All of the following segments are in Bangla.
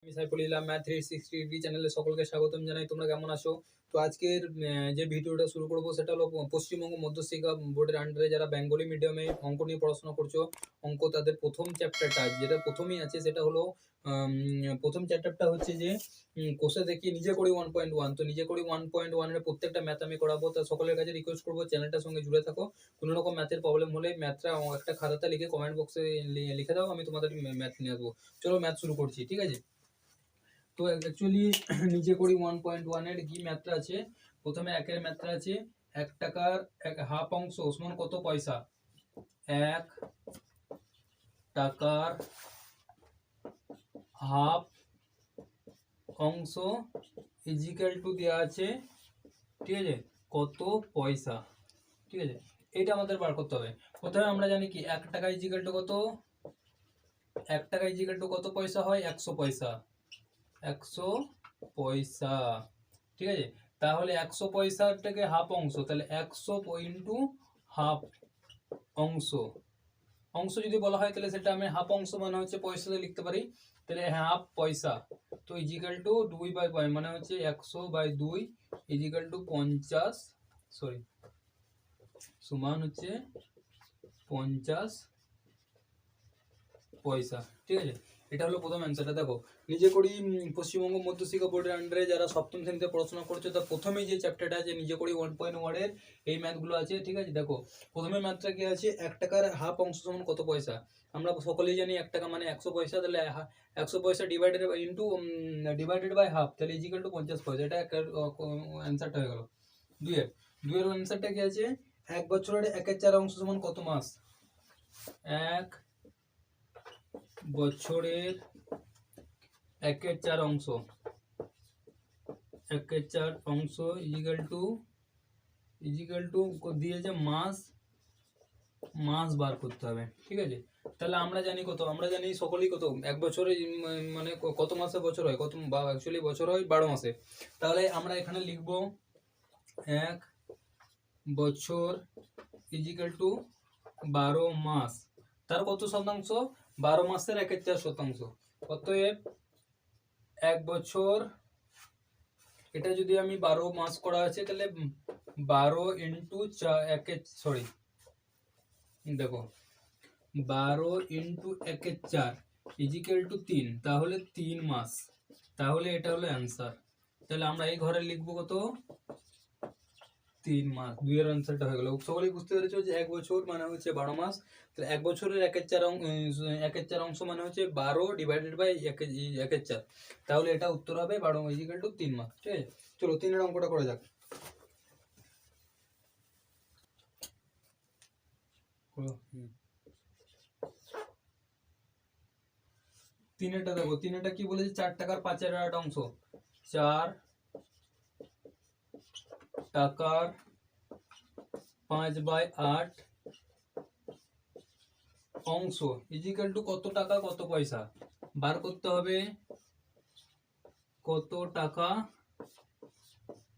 আমি সাইফুল ইসলাম ম্যাথ 360 ডিগ্রি চ্যানেলে সকলকে স্বাগতম জানাই। তোমরা কেমন আছো? তো আজকের যে ভিডিওটা শুরু করব সেটা হলো পশ্চিমবঙ্গ মধ্যশিক্ষা বোর্ডের আন্ডারে যারা বেঙ্গলি মিডিয়ামে অঙ্ক নিয়ে পড়াশোনা করছো, অঙ্ক তাদের প্রথম চ্যাপ্টারটা যেটা প্রথমেই আছে সেটা হলো প্রথম চ্যাপ্টারটা হচ্ছে যে কোষে দেখি নিজে করি 1.1। তো নিজে করি 1.1 এর প্রত্যেকটা ম্যাথ আমি করাবো। তা সকলের কাছে রিকোয়েস্ট করবো চ্যানেলটার সঙ্গে জুড়ে থাকো। কোনো রকম ম্যাথের প্রবলেম হলে ম্যাথটা একটা খাতাতে লিখে কমেন্ট বক্সে লিখে দাও, আমি তোমাদের ম্যাথ নিয়ে আসবো। চলো ম্যাথ শুরু করছি, ঠিক আছে? তো অ্যাকচুয়ালি নিজে করি 1.1 এর কি ম্যাথটা আছে। প্রথমে একের ম্যাথটা আছে 1 টাকার হাফ অংশ সমান কত পয়সা। 1 টাকার হাফ অংশ ইজিক্যাল টু দেওয়া আছে, ঠিক আছে, কত পয়সা। ঠিক আছে, এটা আমাদের বার করতে হবে। প্রথমে আমরা জানি কি 1 টাকা ইজিক্যাল টু কত, 1 টাকা ইজিক্যাল টু কত পয়সা হয়, 100 পয়সা। 100 পয়সা, ঠিক আছে। তাহলে 100 পয়সার থেকে হাফ অংশ, তাহলে 100 ইন্টু হাফ অংশ। অংশ যদি বলা হয় তাহলে সেটা আমি হাফ অংশ মানে হচ্ছে পয়সাতে লিখতে পারি, তাহলে হাফ পয়সা। তো ইজিক্যাল টু 2/5 মানে হচ্ছে 100/2 ইজিক্যাল টু 50, সরি, সমান হচ্ছে 50 পয়সা, ঠিক আছে। এটা হলো প্রথম অ্যান্সারটা। দেখো নিজে করি পশ্চিমবঙ্গ মধ্যশিক্ষা বোর্ডের আন্ডারে যারা সপ্তম শ্রেণীতে পড়াশোনা করছে, তার প্রথমেই যে চ্যাপ্টারটা আছে নিজে করি 1.1 এর এই ম্যাথগুলো আছে, ঠিক আছে। দেখো প্রথমে ম্যাথটা কি আছে, 1 টাকার হাফ অংশ সমান কত পয়সা। আমরা সকলেই জানি 1 টাকা মানে 100 পয়সা, তাহলে 100 পয়সা ডিভাইডেড বাই হাফ, তাহলে ইজিক্যাল টু 50 পয়সা। এটা অ্যান্সারটা হয়ে গেল। দুইয়ের অ্যান্সারটা কি আছে, 1 বছরের 1/4 অংশ সমান কত মাস। 1 বছরের 1/4 অংশ, 1/4 অংশ ইজিক্যাল টু দিয়েছে মাস, মাস বার করতে হবে, ঠিক আছে। তাহলে আমরা জানি কত, আমরা জানি সকলেই কত, 1 বছরে মানে কত মাসে বছর হয়, কত অ্যাকচুয়ালি বছর হয় 12 মাসে। তাহলে আমরা এখানে লিখব 1 বছর ইজিক্যাল টু 12 মাস। তার কত শতাংশ, 12 মাসের 1/4 শতাংশ। অতএব 1 বছর, এটা যদি আমি 12 মাস করা আছে তাহলে 12 ইন্টু 1, দেখো 12 ইন্টু 1/4 ইজিক্যাল টু 3, তাহলে 3 মাস। তাহলে এটা হলো অ্যান্সার। তাহলে আমরা এই ঘরে লিখবো কত, 3 মাস। দুইয়ের অ্যান্সারটা হয়ে গেল। সকলেই বুঝতে পেরেছো যে 1 বছর মানে হচ্ছে 12 মাস, তাহলে 1 বছরের 1/4 অংশ মানে হচ্ছে 12 ডিভাইডেড বাই 1/4, তাহলে এটা উত্তর হবে 12 ইজিক্যাল টু 3 মাস, ঠিক আছে। চলো 3-এর অঙ্কটা করা যাক। তিনেরটা দেখো, তিনেরটা কি বলেছে, 4 টাকার 5/8 অংশ। 4 টাকার 5/8 অংশ ইজিক্যাল টু কত টাকা কত পয়সা। বার করতে হবে কত টাকা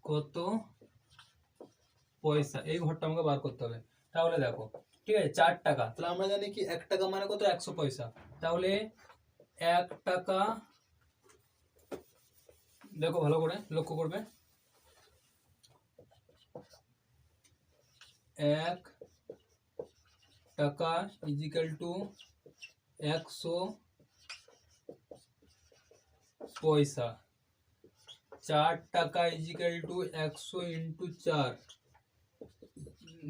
কত পয়সা, এই ঘরটা আমাকে বার করতে হবে। তাহলে দেখো, ঠিক আছে, 4 টাকা, তাহলে আমরা জানি কি 1 টাকা মানে কত, 100 পয়সা। তাহলে 1 টাকা, দেখো ভালো করে লক্ষ্য করবে, 1 টাকা ইজিক্যাল টু 100 পয়সা। 4 টাকা ইজিক্যাল টু 100 ইন্টু 4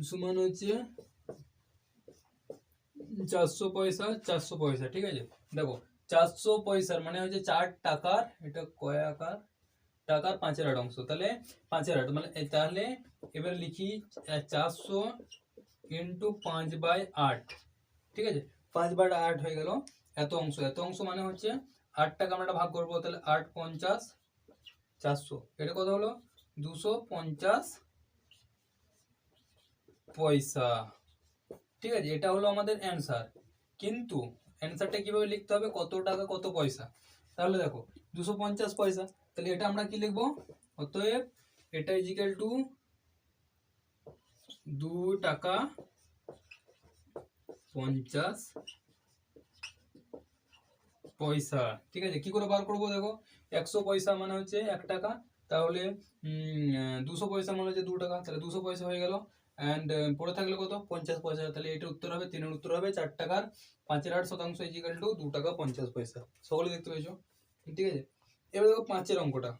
সমান হচ্ছে 400 পয়সা, 400 পয়সা, ঠিক আছে। দেখো 400 পয়সার মানে হচ্ছে 4 টাকার, এটা কয় আকার, টাকার 5/8 অংশ, তাহলে 5/8 মানে তাহলে এবার লিখি 400 ইন্টু 5/8, ঠিক আছে। 5/8 হয়ে গেল এত অংশ। এত অংশ মানে হচ্ছে 8 টাকা আমরা ভাগ করবো, তাহলে 8 50 400, এটা কত হলো 250 পয়সা, ঠিক আছে। এটা হলো আমাদের অ্যান্সার। কিন্তু অ্যান্সারটা কিভাবে লিখতে হবে, কত টাকা কত পয়সা। তাহলে দেখো 250 পয়সা, তাহলে এটা আমরা কি লিখবো, অতএব এটা ইজিক্যাল টু 2 টাকা 50 পয়সা। ঠিক আছে, কি করে বার করবো দেখো, 100 পয়সা মানে হচ্ছে 1 টাকা, তাহলে 200 পয়সা মানে হচ্ছে 2 টাকা, তাহলে 200 পয়সা হয়ে গেল। অ্যান্ড পড়ে থাকলে কত, 50 পয়সা, তাহলে এটার উত্তর হবে, 3-এর উত্তর হবে 4 টাকার 5/8 ইজিক্যাল টু 2 টাকা 50 পয়সা। সকলে দেখতে পেয়েছো? ঠিক আছে, এবার দেখো 5-এর অঙ্কটা।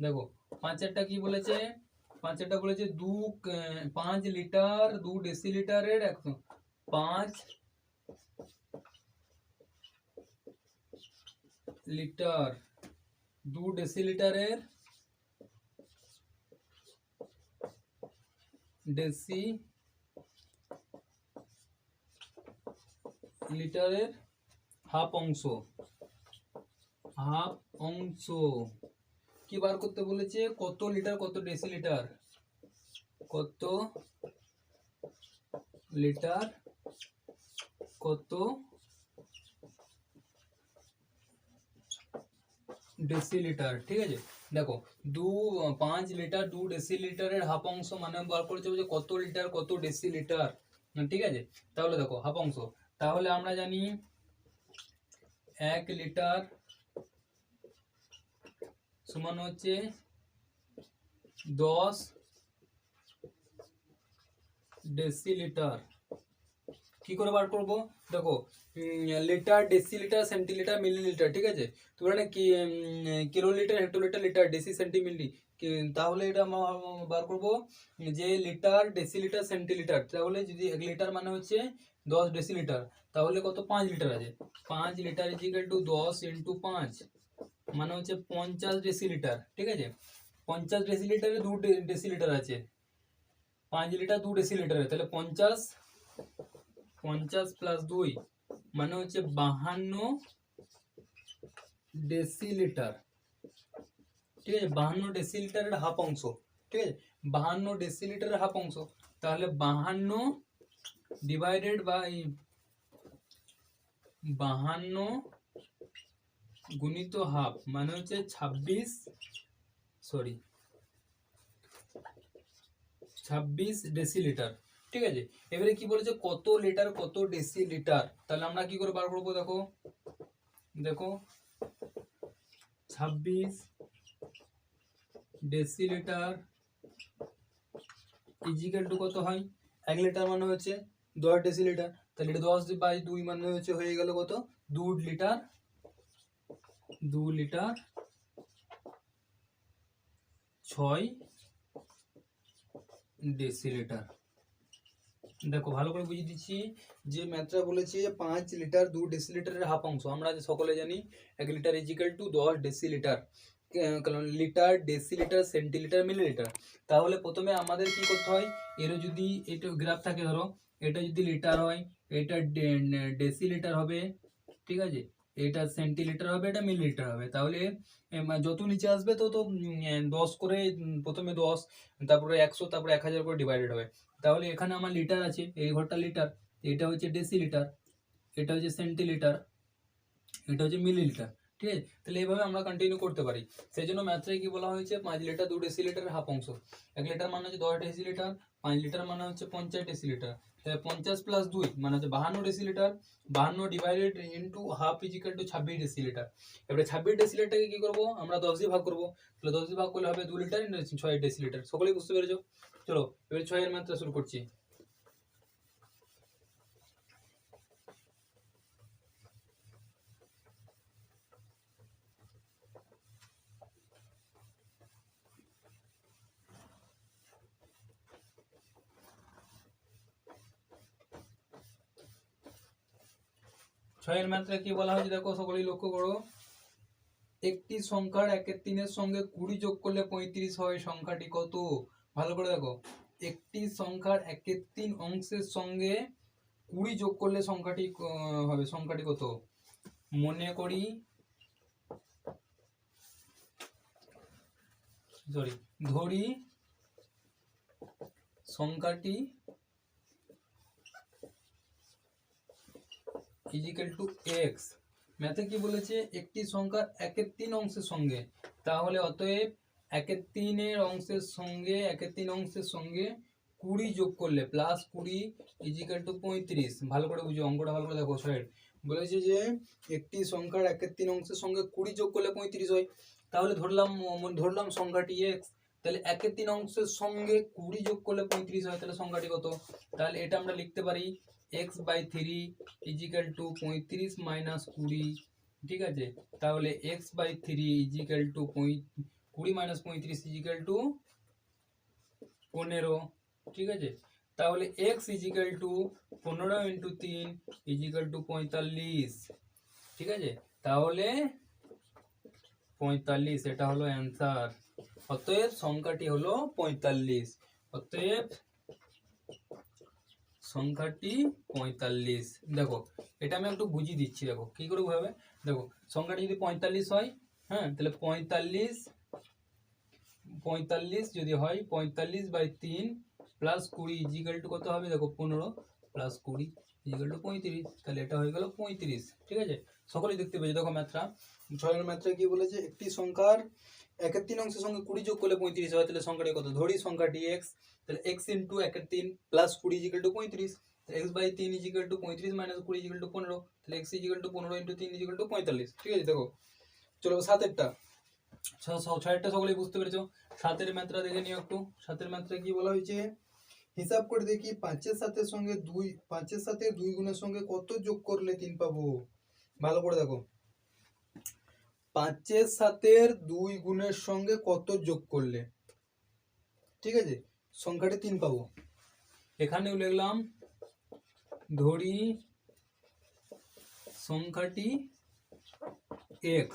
দেখো 5-এরটা কি বলেছে, 5-এরটা বলেছে 5 লিটার 2 ডেসিলিটারের 5 লিটার 2 ডেসিলিটারের লিটারের হাফ অংশ কি বার করতে বলেছে, কত লিটার কত ডেসিলিটার, কত লিটার কত ডেসিলিটার। ঠিক আছে, দেখো 5 লিটার 2 ডেসিলিটারের হাফ অংশ মানে বার করতে হবে যে কত লিটার কত ডেসিলিটার। ঠিক আছে, তাহলে দেখো হাফ অংশ, তাহলে আমরা জানি 1 লিটার সমান হচ্ছে 10 ডেসিলিটার। কি করে বার করব, দেখো লিটার ডেসিলিটার সেন্টিলিটার মিলিলিটার, ঠিক আছে, তোমরা কি kilolitre hectolitre litre deci centi milli, তাহলে এটা বার করব যে লিটার ডেসিলিটার সেন্টিলিটার, তাহলে যদি 1 লিটার মানে হচ্ছে 10 ডেসিলিটার, তাহলে কত 5 লিটার আছে, 5 লিটার ইজিক্যাল টু 10 ইন্টু 5 মানে হচ্ছে 50 ডেসিলিটার। ঠিক আছে, 50 ডেসিলিটারে 2 ডেসিলিটার আছে, 5 লিটার 2 ডেসিলিটারে, তাহলে 50 প্লাস 2 মানে হচ্ছে 52 ডেসিলিটার। ঠিক আছে, 52 ডেসিলিটারের হাফ অংশ। ঠিক আছে, 52 ডেসিলিটারের হাফ অংশ, তাহলে 52 ডিভাইডেড বাই 52 গুণিত হাফ মানে হচ্ছে 26 ডেসিলিটার। ঠিক আছে, এবারে কি বলেছে কত লিটার কত ডেসিলিটার, তাহলে আমরা কি করে বার করবো, দেখো 26 ডেসিলিটার ইজিক্যাল টু কত হয়, 1 লিটার মানে হচ্ছে 10 ডেসিলিটার, তাহলে এটা 10 বাই 2 মানে হচ্ছে হয়ে গেল কত 2 লিটার 6 ডেসিলিটার। দেখো ভালো করে বুঝিয়ে দিচ্ছি, যে ম্যাথটা বলেছে 5 লিটার 2 ডেসিলিটারের হাফ অংশ, আমরা যে সকলে জানি 1 লিটার ইজিক্যাল টু 10 ডেসিলিটার, কারণ লিটার ডেসিলিটার সেন্টিলিটার মিলিলিটার। তাহলে প্রথমে আমাদের কি করতে হয়, এর যদি এটা গ্রাফ থাকে, ধরো এটা যদি লিটার হয়, এটা ডেসিলিটার হবে, ঠিক আছে, এটা সেন্টিলিটার হবে, এটা মিলিলিটার হবে, তাহলে যত নিচে আসবে তত 10 করে, প্রথমে 10, তারপরে 100, তারপরে 1000 করে ডিভাইডেড হবে। তাহলে এখানে আমার লিটার আছে, এই ঘরটা লিটার, এটা হচ্ছে ডেসিলিটার, এটা হচ্ছে সেন্টিলিটার, এটা হচ্ছে মিলিলিটার। ঠিক আছে, তাহলে এইভাবে আমরা কন্টিনিউ করতে পারি। সেই জন্য ম্যাথে কি বলা হয়েছে 5 লিটার 2 ডেসিলিটারের হাফ অংশ, 1 লিটার মানে হচ্ছে 10 ডেসিলিটার, 5 লিটার মানে হচ্ছে 50 ডেসিলিটার, তাহলে 50 প্লাস 2 মানে হচ্ছে 52 decilitre, 52 divided into half equal to 26 decilitre. এবারে 26 ডেসিলিটারকে কি করবো, আমরা 10 দিয়ে ভাগ করবো, তাহলে 10 দিয়ে ভাগ করলে হবে 2 লিটার 6 ডেসিলিটার। সকলেই বুঝতে পেরেছো? চলো এবারে 6 এর ম্যাথটা শুরু করছি। ছয়ের ম্যাথটা কি বলা হয়েছে দেখো, সকলেই লক্ষ্য করো, একটি সংখ্যার 1/3 সঙ্গে 20 যোগ করলে 35 হয়, সংখ্যাটি কত? ভালো করে দেখো, একটি সংখ্যার 1/3 অংশের সঙ্গে 20 যোগ করলে সংখ্যাটি হবে, সংখ্যাটি কত? মনে করি, ধরি সংখ্যাটি ইজিক্যাল টু x, ম্যাথে কি বলেছে একটি সংখ্যার 1/3 অংশের সঙ্গে, তাহলে অতএব 1/3 অংশের সঙ্গে 1/3 অংশের সঙ্গে 20 যোগ করলে প্লাস 20 ইজিক্যাল টু 35। ভালো করে বুঝো, অঙ্কটা ভালো করে দেখো সাইড। বলেছে যে একটি সংখ্যার 1/3 অংশের সঙ্গে 20 যোগ করলে 35 হয়। তাহলে ধরলাম সংখ্যাটি x, তাহলে 1/3 অংশের সঙ্গে 20 যোগ করলে 35 হয়, তাহলে সংখ্যাটি কত? তাহলে এটা আমরা লিখতে পারি x/3 ইজিক্যাল টু 35 মাইনাস 20। ঠিক আছে, তাহলে x/3 equal to 20 minus 35 equal to 15। ঠিক আছে, তাহলে x equal to 15 into 3 equal to 45। ঠিক আছে, তাহলে 45, এটা হলো অ্যান্সার। অতএব সংখ্যাটি হলো 45। অতএব সংখ্যাটি 45। দেখো এটা আমি একটু বুঝিয়ে দিচ্ছি, দেখো কি করে বুঝাবে। দেখো সংখ্যাটি যদি 45 হয়, হ্যাঁ, তাহলে 45 যদি হয় 45/3 প্লাস 20 ইজিক্যাল টু কত হবে? দেখো 15 প্লাস 20 ইজিক্যাল টু 35, তাহলে এটা হয়ে গেল 35। ঠিক আছে, সকলেই দেখতে পেয়েছো। দেখো ম্যাথটা 6 ম্যাথটা কি বলেছে, একটি সংখ্যার 1/3 অংশের সঙ্গে 20 যোগ করলে 35 হয়, তাহলে সংখ্যাটি কত? ধরি সংখ্যাটি x, তাহলে x into 1/3 plus 20 equal to 35, x/3 equal to 35 minus 20 equal to 15, তাহলে x equal to 15 into 3 equal to 45। ঠিক আছে, দেখো চলো 7এরটা, 6এরটা সকলেই বুঝতে পেরেছো। 7এর ম্যাথটা দেখে নিও একটু। 7এর ম্যাথটা কি বলা হয়েছে, হিসাব করে দেখি 5 এর সঙ্গে 2 গুণের সঙ্গে কত যোগ করলে 3 পাবো। ভালো করে দেখো, 5 2 গুণের সঙ্গে কত যোগ করলে, ঠিক আছে, সংখ্যাটি 3 পাবো। এখানেও লিখলাম, ধরি সংখ্যাটি x,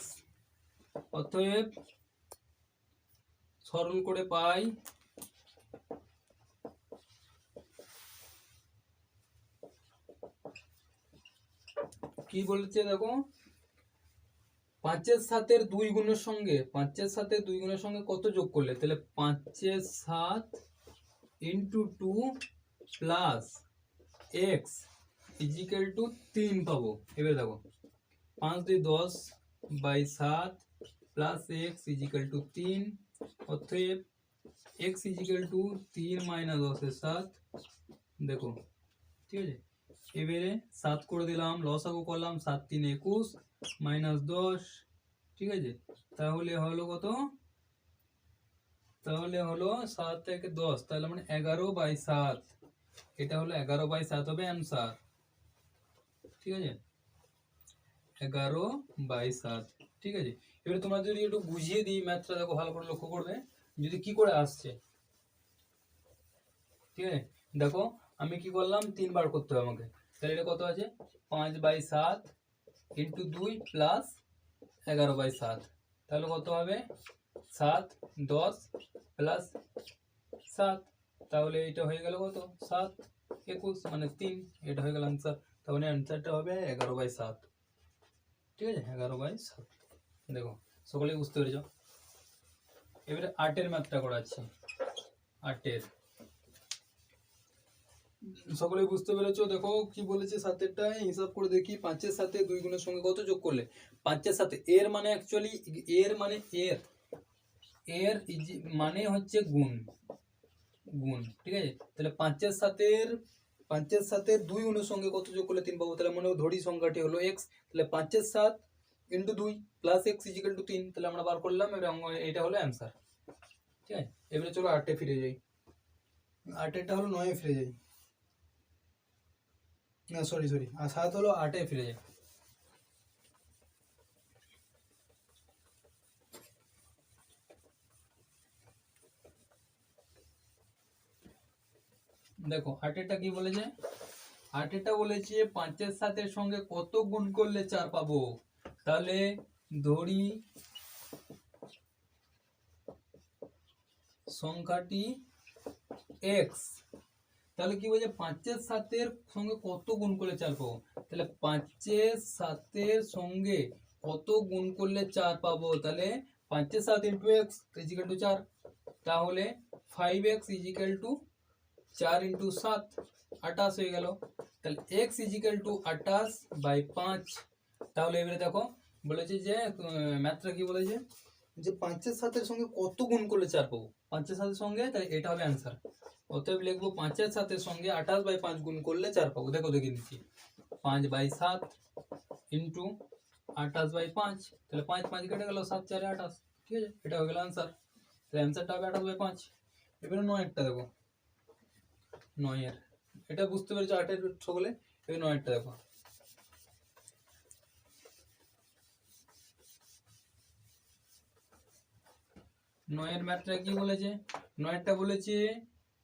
অতএব সরল করে পাই কি বলেছে, দেখো 5 2 গুণের সঙ্গে 5 2 গুণের সঙ্গে কত যোগ করলে, তাহলে 5 into 2 plus x equal to 3 পাবো। এবার দেখো 5 2 10/7 প্লাস x ইজিক্যাল টু 3, অতএব x ইজিক্যাল টু 3 মাইনাস 10/7। দেখো ঠিক আছে, এবারে 7 করে দিলাম, লসাগু করলাম, 7 3 21 মাইনাস 10। ঠিক আছে, তাহলে হলো কত? তাহলে হলো 7 থেকে 10, তাহলে মানে 11/7। এটা হলো 11/7 হবে অ্যান্সার। ঠিক আছে, 11/7। ঠিক আছে, এবারে তোমরা যদি একটু বুঝিয়ে দিই ম্যাথটা, দেখো ভালো করে লক্ষ্য করবে যদি কি করে আসছে। ঠিক আছে, দেখো আমি কি করলাম, 3 বার করতে হবে আমাকে, তাহলে এটা কত আছে? 5/7 ইন্টু 2 প্লাস 11/7, তাহলে কত হবে? 7 10 প্লাস 7, তাহলে এটা হয়ে গেল কত? 7 21 মানে 3, এটা হয়ে গেল অ্যান্সার। তাহলে অ্যান্সারটা হবে 11/7। ঠিক আছে, 11/7। দেখো সকলেই বুঝতে পেরেছ। এবারে 8এর ম্যাথটা করাচ্ছি। 8এর সকলেই বুঝতে পেরেছো। দেখো কি বলেছে 7এরটায়, হিসাব করে দেখি 5 2 গুণের সঙ্গে কত যোগ করলে। 5 এর মানে অ্যাকচুয়ালি এর মানে এর মানে হচ্ছে গুণ। ঠিক আছে, তাহলে 5 2 গুণের সঙ্গে কত যোগ করলে 3 পাবো, তাহলে মনে ধরি সংখ্যাটি হলো x, তাহলে 5 into 2 plus x equal to 3, তাহলে আমরা বার করলাম, এটা হলো অ্যান্সার। ঠিক আছে, এবারে চলো 8এ ফিরে যাই। 8এরটা হলো 9এ ফিরে যাই, না সরি আর 7 হলো 8এ ফিরে যাই। দেখো 8এরটা কি বলেছে, 8এরটা বলেছে 5 সঙ্গে কত গুণ করলে 4 পাবো। তাহলে ধরি সংখ্যাটি x, তাহলে কি বলছে 5 সঙ্গে কত গুণ করলে 4 পাবো, তাহলে 5 সঙ্গে কত গুণ করলে 4 পাবো, তাহলে 5 ইন্টু x ইজিক্যাল টু 4, তাহলে 5x ইজিক্যাল টু 4 ইন্টু 7 28 হয়ে গেল। তাহলে x ইজিক্যাল টু 28/5, তাহলে এবারে দেখো বলেছে যে ম্যাথটা কি বলেছে যে 5-এর 7-এর সঙ্গে কত গুণ করলে 4 পাবো। 5-এর 7-এর সঙ্গে, তাই এটা হবে অ্যান্সার। অতএব লিখবো 5-এর 7-এর সঙ্গে 28/5 গুণ করলে 4 পাবো। দেখো দেখে দিচ্ছি, 5/7 ইন্টু 28/5, তাহলে 5 কেটে গেল, 7 4 28, ঠিক আছে, এটা হয়ে গেল অ্যান্সার। তাহলে অ্যান্সারটা হবে 28/5। এবারে 9-এরটা দেখো, 9-এর এটা বুঝতে পেরেছো 8-এর সকলে। এবার 9-এরটা দেখো, 9-এর ম্যাথটা কি বলেছে, 9-এরটা বলেছে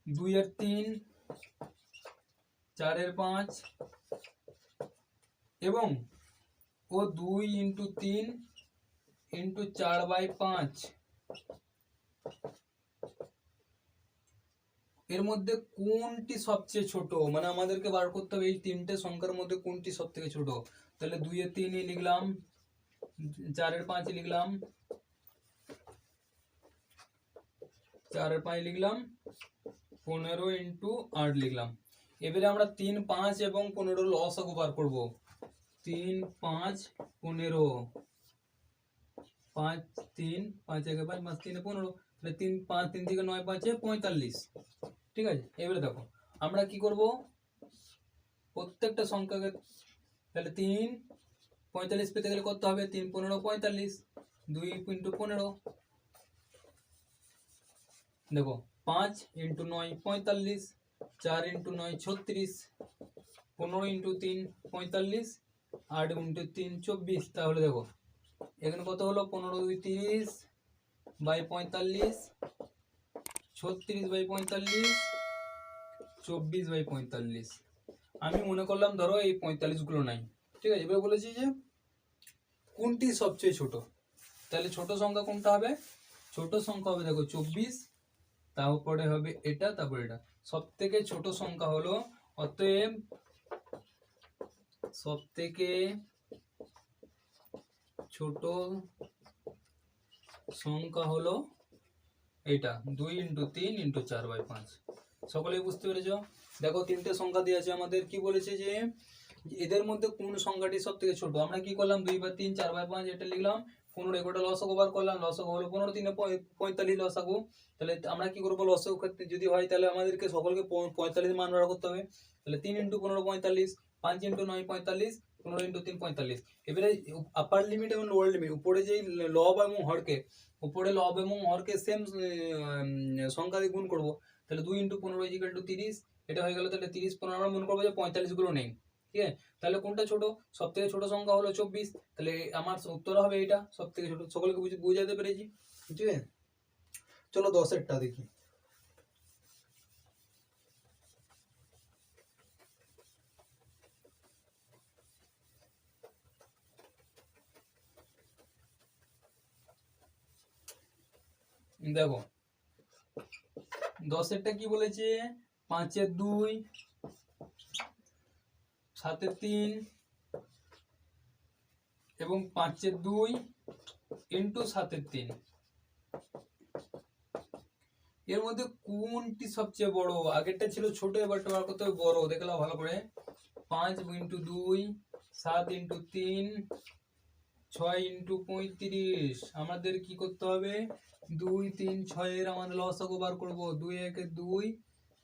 2-এর 3, 4-এর 5 এবং ও 2 ইন্টু 3 ইন্টু 4/5। এর মধ্যে কোনটি সবচেয়ে ছোট, মানে আমাদেরকে বার করতে হবে এই তিনটে সংখ্যার মধ্যে কোনটি সব থেকে ছোট। তাহলে 2-এর 3 লিখলাম, 4-এর 5 লিখলাম, 4-এর 5 লিখলাম, 15 ইন্টু 8 লিখলাম। এবারে আমরা 3, 5 এবং 15 লসাগু বার করব। 3, 5, 15, 5 3 5 1 5 5 3 15, তাহলে 3 5 3 থেকে 9 5 45, ঠিক আছে। এবারে দেখো আমরা কি করব, প্রত্যেকটা সংখ্যাকে, তাহলে 3 45 পেতে গেলে কত হবে, 3 15 45, 2 ইন্টু 15, দেখো 5 ইন্টু 9 45, 4 ইন্টু 9 36, 15 ইন্টু 3 45, 8 ইন্টু 3 24। তাহলে দেখো এখানে কত হলো, 15 2 30/45, 36/45, 24/45। আমি মনে করলাম ধরো এই 45 গুলো নাই, ঠিক আছে। এবার বলেছি যে কোনটি সবচেয়ে ছোট, তাহলে ছোট সংখ্যা কোনটা হবে, ছোট সংখ্যা হবে দেখো 24, তারপরে হবে এটা, তারপরে এটা। সব থেকে ছোট সংখ্যা হলো, অতএব সব থেকে ছোট সংখ্যা হলো এটা, 2 ইন্টু 3 ইন্টু 4/5। সকলেই বুঝতে পেরেছো। দেখো তিনটে সংখ্যা দিয়ে আছে আমাদের, কি বলেছে যে এদের মধ্যে কোন সংখ্যাটি সব থেকে ছোট। আমরা কি করলাম, 2/3 4/5 এটা লিখলাম, 15 এগুলো লসাগু বার করলাম, লসাগু হলো 15 3 45 লসাগু। তাহলে আমরা কি করবো, লসাগু ক্ষেত্রে যদি হয় তাহলে আমাদেরকে সকলকে 45 মান বার করতে হবে। তাহলে 3 ইন্টু 15 45, 5 ইন্টু 9 45, 15 ইন্টু 3 45। এবারে আপার লিমিট এবং লোয়ার লিমিট, উপরে যেই লব এবং হরকে, উপরে লব এবং হরকে সেম সংখ্যা দিয়ে গুণ করবো। তাহলে 2 ইন্টু 15 ইজিক্যাল টু 30, এটা হয়ে গেল। তাহলে 30 15 আমরা মনে করবো যে 45 গুলো নেই, ঠিক আছে। তাহলে কোনটা ছোট, সব থেকে ছোট সংখ্যা হলো 24, তাহলে আমার উত্তর হবে এটা সব থেকে ছোট। সকলকে বুঝাতে পেরেছি, ঠিক আছে। চলো 10-এরটা দেখি। দেখো 10-এরটা কি বলেছে, 5-এর 2, 7-এর 3 এবং 5-এর 2 ইন্টু 7-এর 3। এর মধ্যে কোনটি সবচেয়ে বড়, আগেরটা ছিল ছোট, এবারটা বার করতে হবে বড়। দেখলাম ভালো করে, 5 ইন্টু 2, 7 ইন্টু 3, 6 ইন্টু 35। আমাদের কি করতে হবে, 2 3 6 এর আমাদের লসাগু বার করবো। 2 1 2,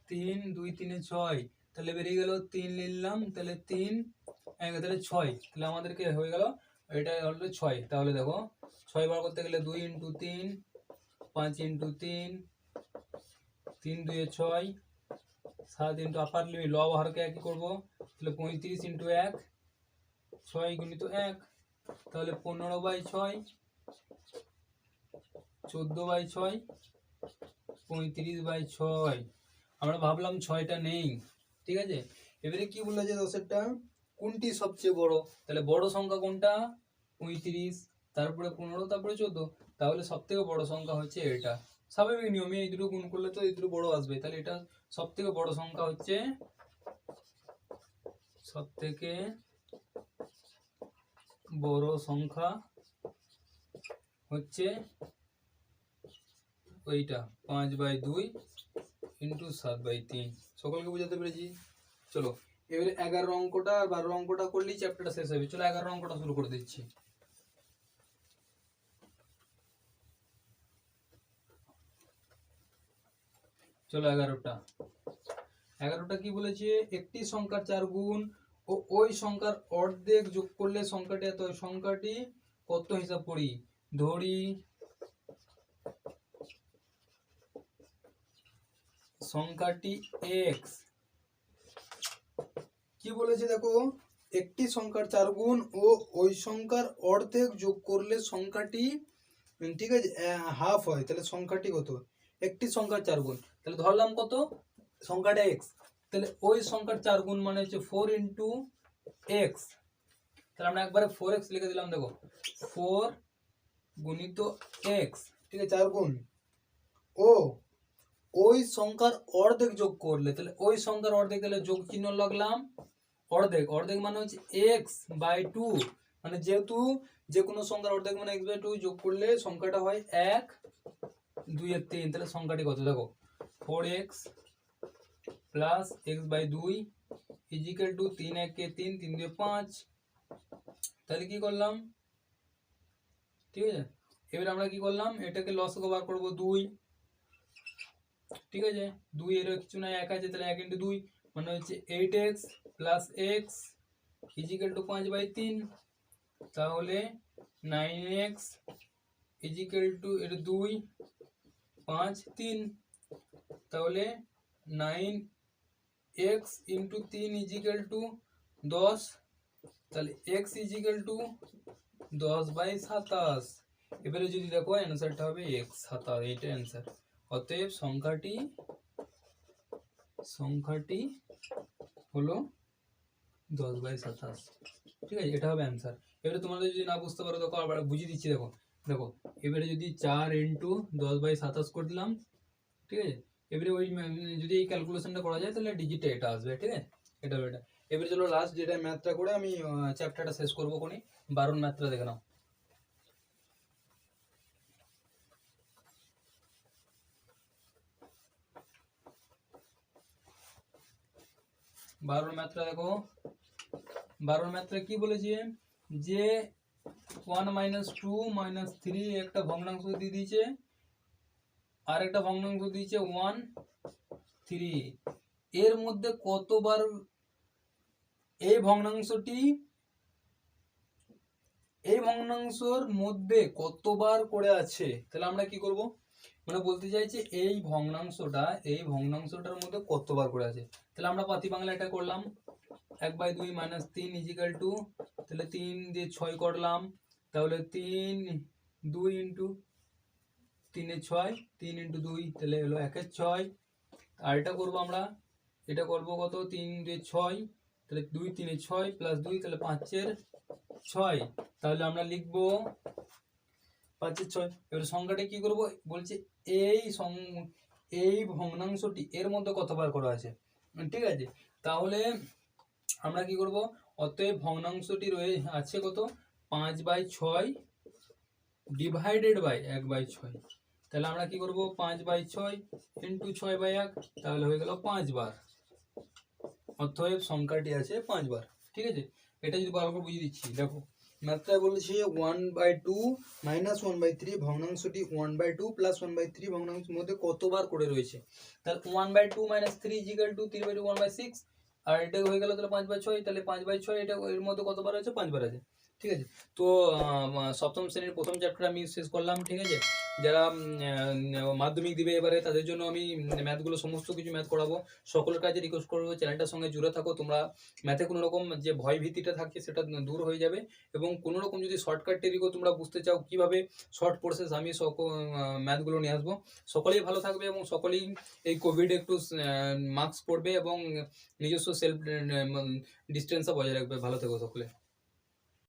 3 2 3 6, তাহলে বেরিয়ে গেল 3 নিলাম, তাহলে 3 তাহলে 6, তাহলে আমাদেরকে হয়ে গেল এটা হলো 6। তাহলে দেখো 6 বার করতে গেলে 2 ইন্টু 3, 5 ইন্টু 3, 3 2 6, 7 ইন্টু আপার লিমিট লব হরকে একই করবো, তাহলে 35 ইন্টু 1, 6 গুণিত 1, তাহলে 15/6, 14/6, 35/6। আমরা ভাবলাম 6টা নেই, ঠিক আছে। এবারে কি বলেছে 10-এরটা, কোনটি সবচেয়ে বড়, তাহলে বড় সংখ্যা কোনটা, 35, তারপরে 15, তারপরে 14। তাহলে সব থেকে বড় সংখ্যা হচ্ছে এটা। স্বাভাবিক নিয়মে এই দুটো গুণ করলে তো এই দুটো বড় আসবে, তাহলে এটা সব থেকে বড় সংখ্যা হচ্ছে, সব থেকে বড় সংখ্যা হচ্ছে ওইটা, 5/2 ইন্টু 7/3। সকলকে বুঝাতে পেরেছি। চলো এবারে 11 অঙ্কটা আর 12 অঙ্কটা করলেই চ্যাপ্টারটা শেষ হবে। চলো 11 অঙ্কটা শুরু করে দিচ্ছি। চলো 11টা কি বলেছে, একটি সংখ্যার 4 গুণ ও ওই সংখ্যার অর্ধেক যোগ করলে সংখ্যাটি এত হয়। সংখ্যাটি কত হিসাব করি, ধরি সংখ্যাটি x। কি বলেছে দেখো, একটি সংখ্যার 4 গুণ ও ওই সংখ্যার অর্ধেক যোগ করলে সংখ্যাটি, ঠিক আছে, হাফ হয়। তাহলে সংখ্যাটি কত, একটি সংখ্যার 4 গুণ, তাহলে ধরলাম কত, সংখ্যাটা x, তাহলে ওই সংখ্যার 4 গুণ মানে হচ্ছে 4 ইন্টু এক্স। তাহলে আমরা একবারে 4x লিখে দিলাম, দেখো 4 গুণিত x, ঠিক আছে, 4 গুণ ও ওই সংখ্যার অর্ধেক যোগ করলে, তাহলে ওই সংখ্যার অর্ধেক, তাহলে যোগ চিহ্ন লাগলাম, অর্ধেক, অর্ধেক মানে হচ্ছে x/2, মানে যেহেতু যে কোনো সংখ্যার অর্ধেক মানে x/2, যোগ করলে সংখ্যাটা হয় 1, 2 এর 3, তাহলে সংখ্যাটি কত দেখো 4x plus x/2 is equal to 3 1 3 3 2 5। তাহলে কি করলাম, ঠিক আছে, এবার আমরা কি করলাম, এটাকে লসাগু বার করব 2, ঠিক আছে, 2 এর কিছু না 1 আছে, তাহলে 1 ইন্টু 2 মানে হচ্ছে 8x plus x equal two 5/3, তাহলে 9x ইজিক্যাল টু এর 2 5 3, তাহলে 9x ইন্টু 3 ইজিক্যাল টু 10, তাহলে x ইজিক্যাল টু 10/27। এবারে যদি দেখো অ্যান্সারটা হবে x 27, এইটা অ্যান্সার। অতএব সংখ্যাটি হলো 10/27, ঠিক আছে, এটা হবে অ্যান্সার। এবারে তোমাদের যদি না বুঝতে পারো দেখো আবার বুঝিয়ে দিচ্ছি, দেখো দেখো এবারে যদি 4 ইন্টু 10/27 করে দিলাম, ঠিক আছে, এবারে ওই যদি এই ক্যালকুলেশনটা করা যায় তাহলে ডিজিটটা এটা আসবে, ঠিক আছে, এটা হবে এটা। এবারে চলো লাস্ট যেটা ম্যাথটা করে আমি চ্যাপ্টারটা শেষ করবো কোনি, 12 ম্যাথটা দেখে নাও। 12 ম্যাথটা দেখো, 12 ম্যাথটা কি বলেছে, যে 1 - 2 - 3 একটা ভগ্নাংশ দিয়ে দিয়েছে, আর একটা ভগ্নাংশ দিয়েছে 1 3, এর মধ্যে কতবার এই ভগ্নাংশর মধ্যে কতবার করে আছে। তাহলে আমরা কি করব, মানে বলতে চাইছে এই ভগ্নাংশটার মধ্যে কতবার করে আছে। তাহলে আমরা পাতি বাংলা এটা করলাম, 1/2 - 3 ইজিক্যাল টু, তাহলে 3 দিয়ে 6 করলাম, তাহলে 3 2 ইন্টু 3 এর 6, 3 ইন্টু 2 তাহলে হলো 1 এর 6। আর এটা করবো আমরা, এটা করবো কত, 3 দিয়ে 6, তাহলে 2 3 এর 6 প্লাস 2 তাহলে 5 এর 6, তাহলে আমরা লিখবো 5 এর 6। এবার সংখ্যাটা কি করব, বলছে এই ভগ্নাংশটি এর মধ্যে কতবার করা আছে, ঠিক আছে, তাহলে আমরা কি করব, অতএব ভগ্নাংশটি আছে কত, 5/6 ডিভাইডেড বাই 1/6, তাহলে আমরা কি করব 5/6 ইন্টু 6/1, তাহলে হয়ে গেল 5 বার। অতএব সংখ্যাটি আছে 5 বার, ঠিক আছে। এটা যদি ভালো করে বুঝিয়ে দিচ্ছি, দেখো ম্যাথটা বলেছে 1/2 - 1/3 ভগ্নাংশটি 1/2 প্লাস 1/3 ভগ্নাংশের মধ্যে কতবার করে রয়েছে। তাহলে 1/2 - 3 ইকুয়াল টু 3/2 1/6, আর এটা হয়ে গেল তাহলে 5/6, তাহলে 5/6 এটা এর মধ্যে কতবার আছে, 5 বার আছে, ঠিক আছে। তো সপ্তম শ্রেণীর প্রথম চ্যাপ্টার আমি শেষ করলাম, ঠিক আছে। যারা মাধ্যমিক দিবে এবারে তাদের জন্য আমি ম্যাথগুলো সমস্ত কিছু ম্যাথ করাবো। সকলের কাছে রিকোয়েস্ট করবো চ্যানেলটার সঙ্গে জুড়ে থাকো, তোমরা ম্যাথে কোনো রকম যে ভয় ভীতিটা থাকে সেটা দূর হয়ে যাবে, এবং কোনো রকম যদি শর্টকাট টেরিকও তোমরা বুঝতে চাও কীভাবে শর্ট প্রসেস আমি ম্যাথগুলো নিয়ে আসবো। সকলেই ভালো থাকবে এবং সকলেই এই কোভিডে একটু মাস্ক পরবে এবং নিজস্ব সেলফ ডিস্টেন্সও বজায় রাখবে। ভালো থেকো সকলে।